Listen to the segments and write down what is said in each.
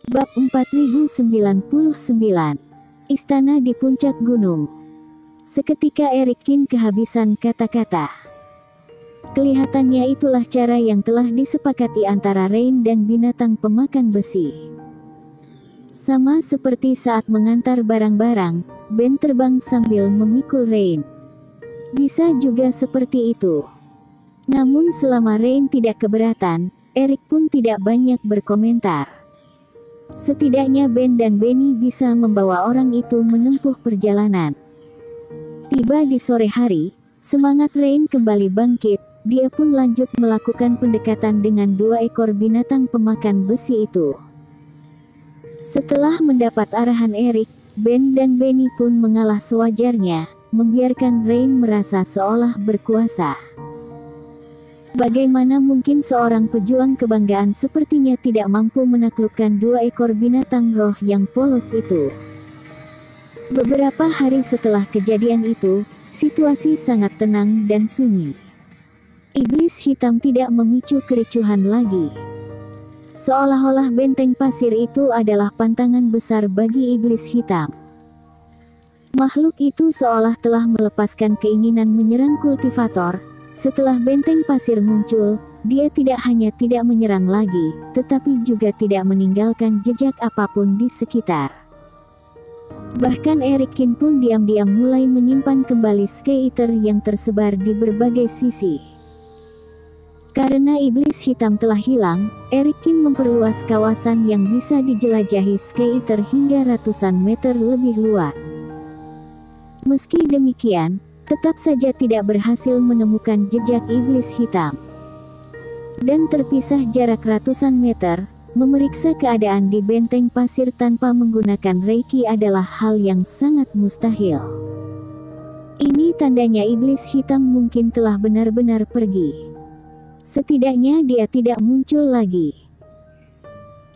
Bab 4099. Istana di puncak gunung. Seketika Erikin kehabisan kata-kata. Kelihatannya itulah cara yang telah disepakati antara Rain dan binatang pemakan besi. Sama seperti saat mengantar barang-barang, Ben terbang sambil memikul Rain. Bisa juga seperti itu. Namun selama Rain tidak keberatan, Erik pun tidak banyak berkomentar. Setidaknya Ben dan Benny bisa membawa orang itu menempuh perjalanan. Tiba di sore hari, semangat Rain kembali bangkit. Dia pun lanjut melakukan pendekatan dengan 2 ekor binatang pemakan besi itu. Setelah mendapat arahan Erik, Ben dan Benny pun mengalah sewajarnya, membiarkan Rain merasa seolah berkuasa. Bagaimana mungkin seorang pejuang kebanggaan sepertinya tidak mampu menaklukkan 2 ekor binatang roh yang polos itu? Beberapa hari setelah kejadian itu, situasi sangat tenang dan sunyi. Iblis hitam tidak memicu kericuhan lagi. Seolah-olah benteng pasir itu adalah pantangan besar bagi iblis hitam. Makhluk itu seolah telah melepaskan keinginan menyerang kultivator. Setelah benteng pasir muncul, dia tidak hanya tidak menyerang lagi, tetapi juga tidak meninggalkan jejak apapun di sekitar. Bahkan Erikin pun diam-diam mulai menyimpan kembali Skeeter yang tersebar di berbagai sisi. Karena iblis hitam telah hilang, Erikin memperluas kawasan yang bisa dijelajahi Skeeter hingga ratusan meter lebih luas. Meski demikian, tetap saja tidak berhasil menemukan jejak iblis hitam. Dan terpisah jarak ratusan meter, memeriksa keadaan di benteng pasir tanpa menggunakan Reiki adalah hal yang sangat mustahil. Ini tandanya iblis hitam mungkin telah benar-benar pergi. Setidaknya dia tidak muncul lagi.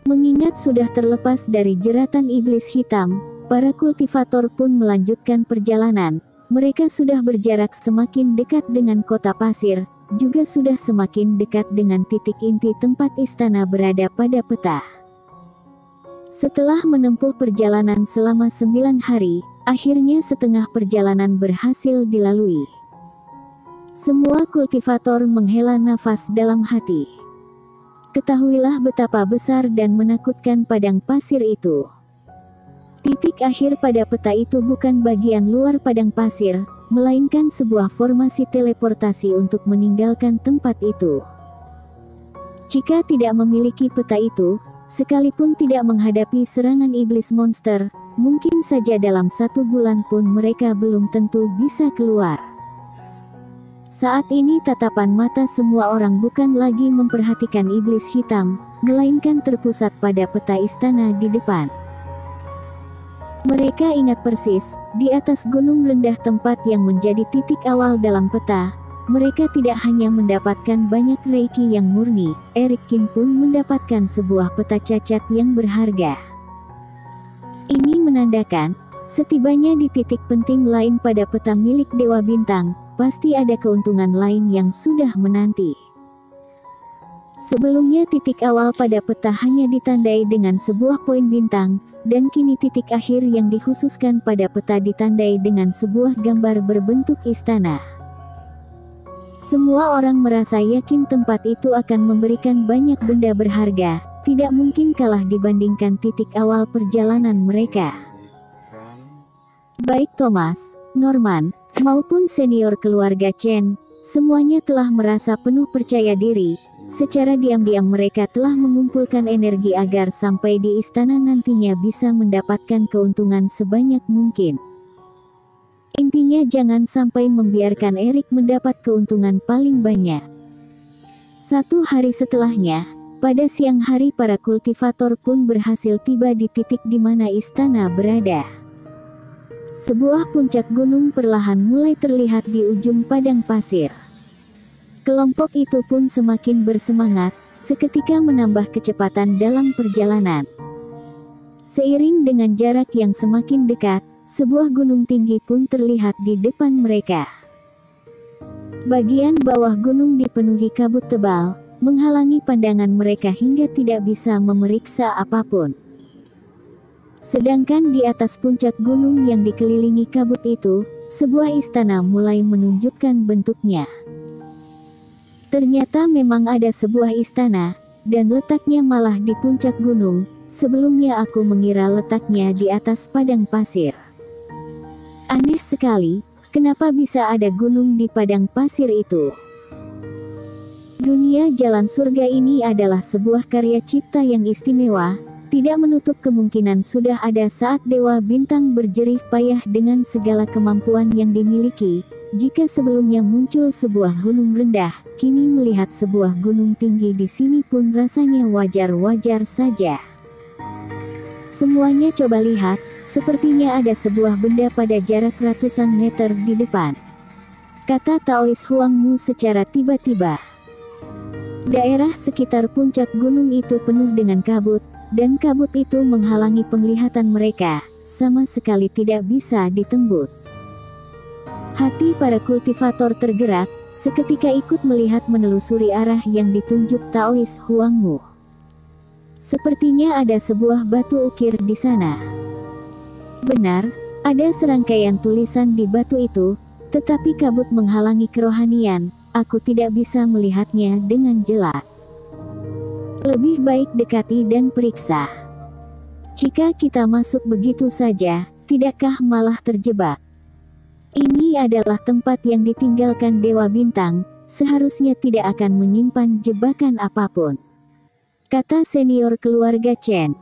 Mengingat sudah terlepas dari jeratan iblis hitam, para kultivator pun melanjutkan perjalanan. Mereka sudah berjarak semakin dekat dengan kota pasir, juga sudah semakin dekat dengan titik inti tempat istana berada pada peta. Setelah menempuh perjalanan selama 9 hari, akhirnya setengah perjalanan berhasil dilalui. Semua kultivator menghela nafas dalam hati. Ketahuilah betapa besar dan menakutkan padang pasir itu. Titik akhir pada peta itu bukan bagian luar padang pasir, melainkan sebuah formasi teleportasi untuk meninggalkan tempat itu. Jika tidak memiliki peta itu, sekalipun tidak menghadapi serangan iblis monster, mungkin saja dalam 1 bulan pun mereka belum tentu bisa keluar. Saat ini tatapan mata semua orang bukan lagi memperhatikan iblis hitam, melainkan terpusat pada peta istana di depan. Mereka ingat persis, di atas gunung rendah tempat yang menjadi titik awal dalam peta, mereka tidak hanya mendapatkan banyak Reiki yang murni, Erikin pun mendapatkan sebuah peta cacat yang berharga. Ini menandakan, setibanya di titik penting lain pada peta milik Dewa Bintang, pasti ada keuntungan lain yang sudah menanti. Sebelumnya titik awal pada peta hanya ditandai dengan sebuah poin bintang, dan kini titik akhir yang dikhususkan pada peta ditandai dengan sebuah gambar berbentuk istana. Semua orang merasa yakin tempat itu akan memberikan banyak benda berharga, tidak mungkin kalah dibandingkan titik awal perjalanan mereka. Baik Thomas, Norman, maupun senior keluarga Chen, semuanya telah merasa penuh percaya diri. Secara diam-diam mereka telah mengumpulkan energi agar sampai di istana nantinya bisa mendapatkan keuntungan sebanyak mungkin. Intinya jangan sampai membiarkan Erik mendapat keuntungan paling banyak. 1 hari setelahnya, pada siang hari para kultivator pun berhasil tiba di titik di mana istana berada. Sebuah puncak gunung perlahan mulai terlihat di ujung padang pasir. Kelompok itu pun semakin bersemangat, seketika menambah kecepatan dalam perjalanan. Seiring dengan jarak yang semakin dekat, sebuah gunung tinggi pun terlihat di depan mereka. Bagian bawah gunung dipenuhi kabut tebal, menghalangi pandangan mereka hingga tidak bisa memeriksa apapun. Sedangkan di atas puncak gunung yang dikelilingi kabut itu, sebuah istana mulai menunjukkan bentuknya. Ternyata memang ada sebuah istana, dan letaknya malah di puncak gunung. Sebelumnya aku mengira letaknya di atas padang pasir. Aneh sekali, kenapa bisa ada gunung di padang pasir itu? Dunia jalan surga ini adalah sebuah karya cipta yang istimewa, tidak menutup kemungkinan sudah ada saat Dewa Bintang berjerih payah dengan segala kemampuan yang dimiliki. Jika sebelumnya muncul sebuah gunung rendah, kini melihat sebuah gunung tinggi di sini pun rasanya wajar-wajar saja. Semuanya coba lihat, sepertinya ada sebuah benda pada jarak ratusan meter di depan, kata Taois Huangmu secara tiba-tiba. Daerah sekitar puncak gunung itu penuh dengan kabut, dan kabut itu menghalangi penglihatan mereka, sama sekali tidak bisa ditembus. Hati para kultivator tergerak, seketika ikut melihat menelusuri arah yang ditunjuk Taois Huangmu. Sepertinya ada sebuah batu ukir di sana. Benar, ada serangkaian tulisan di batu itu, tetapi kabut menghalangi kerohanian, aku tidak bisa melihatnya dengan jelas. Lebih baik dekati dan periksa. Jika kita masuk begitu saja, tidakkah malah terjebak? Ini adalah tempat yang ditinggalkan Dewa Bintang, seharusnya tidak akan menyimpan jebakan apapun, kata senior keluarga Chen.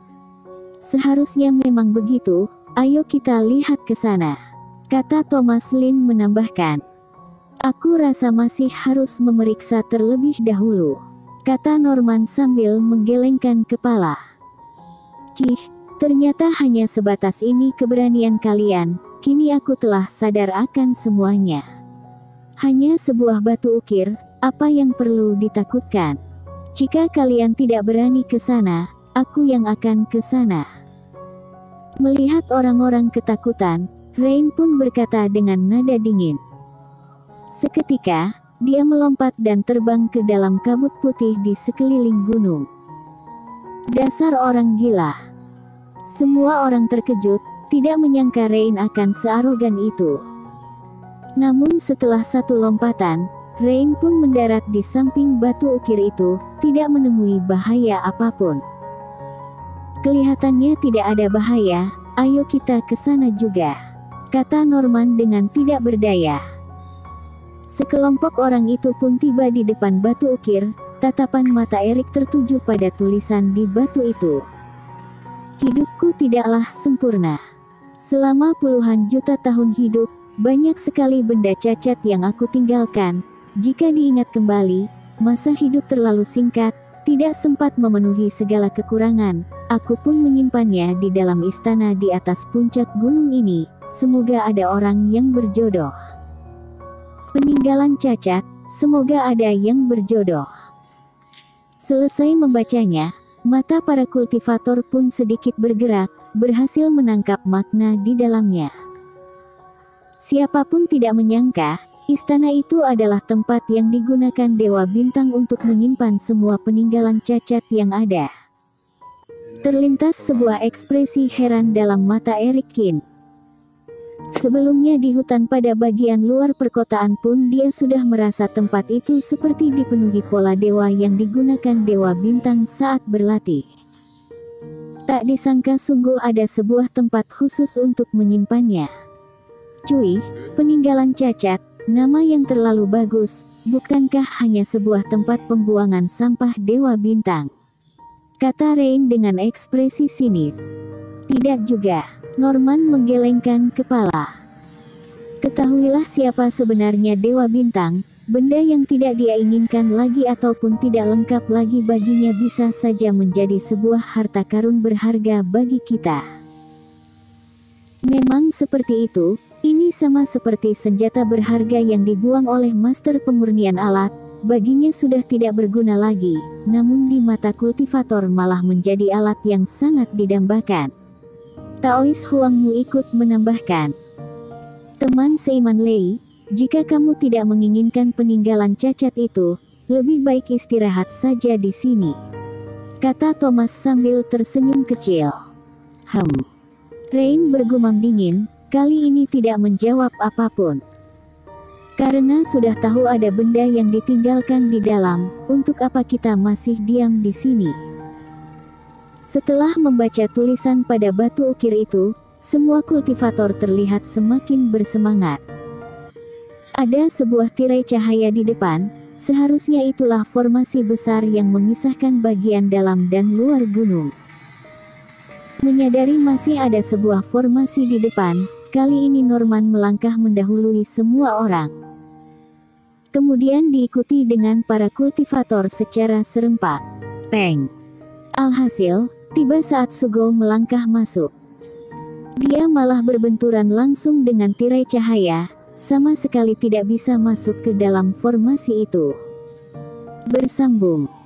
Seharusnya memang begitu, ayo kita lihat ke sana, kata Thomas Lin menambahkan. Aku rasa masih harus memeriksa terlebih dahulu, kata Norman sambil menggelengkan kepala. Cih, ternyata hanya sebatas ini keberanian kalian. Kini aku telah sadar akan semuanya. Hanya sebuah batu ukir, apa yang perlu ditakutkan? Jika kalian tidak berani ke sana, aku yang akan ke sana. Melihat orang-orang ketakutan, Rain pun berkata dengan nada dingin. Seketika, dia melompat dan terbang ke dalam kabut putih di sekeliling gunung. Dasar orang gila. Semua orang terkejut, tidak menyangka Rain akan searogan itu. Namun setelah satu lompatan, Rain pun mendarat di samping batu ukir itu, tidak menemui bahaya apapun. Kelihatannya tidak ada bahaya, ayo kita ke sana juga, kata Norman dengan tidak berdaya. Sekelompok orang itu pun tiba di depan batu ukir, tatapan mata Erik tertuju pada tulisan di batu itu. Hidupku tidaklah sempurna. Selama puluhan juta tahun hidup, banyak sekali benda cacat yang aku tinggalkan. Jika diingat kembali, masa hidup terlalu singkat, tidak sempat memenuhi segala kekurangan. Aku pun menyimpannya di dalam istana di atas puncak gunung ini. Semoga ada orang yang berjodoh. Peninggalan cacat, semoga ada yang berjodoh. Selesai membacanya, mata para kultivator pun sedikit bergerak, berhasil menangkap makna di dalamnya. Siapapun tidak menyangka, istana itu adalah tempat yang digunakan Dewa Bintang untuk menyimpan semua peninggalan cacat yang ada. Terlintas sebuah ekspresi heran dalam mata Erik Kin. Sebelumnya di hutan pada bagian luar perkotaan pun dia sudah merasa tempat itu seperti dipenuhi pola dewa yang digunakan Dewa Bintang saat berlatih. Tak disangka sungguh ada sebuah tempat khusus untuk menyimpannya. Cuy, peninggalan cacat, nama yang terlalu bagus, bukankah hanya sebuah tempat pembuangan sampah Dewa Bintang? Kata Rain dengan ekspresi sinis. Tidak juga, Norman menggelengkan kepala. Ketahuilah siapa sebenarnya Dewa Bintang. Benda yang tidak dia inginkan lagi ataupun tidak lengkap lagi baginya bisa saja menjadi sebuah harta karun berharga bagi kita. Memang seperti itu, ini sama seperti senjata berharga yang dibuang oleh master pemurnian alat, baginya sudah tidak berguna lagi, namun di mata kultivator malah menjadi alat yang sangat didambakan. Taois Huangmu ikut menambahkan. Teman seiman Lei, jika kamu tidak menginginkan peninggalan cacat itu, lebih baik istirahat saja di sini, kata Thomas sambil tersenyum kecil. Rain bergumam dingin, kali ini tidak menjawab apapun. Karena sudah tahu ada benda yang ditinggalkan di dalam, untuk apa kita masih diam di sini? Setelah membaca tulisan pada batu ukir itu, semua kultivator terlihat semakin bersemangat. Ada sebuah tirai cahaya di depan, seharusnya itulah formasi besar yang memisahkan bagian dalam dan luar gunung. Menyadari masih ada sebuah formasi di depan, kali ini Norman melangkah mendahului semua orang. Kemudian diikuti dengan para kultivator secara serempak. Peng. Alhasil, tiba saat Sugou melangkah masuk. Dia malah berbenturan langsung dengan tirai cahaya, sama sekali tidak bisa masuk ke dalam formasi itu. Bersambung.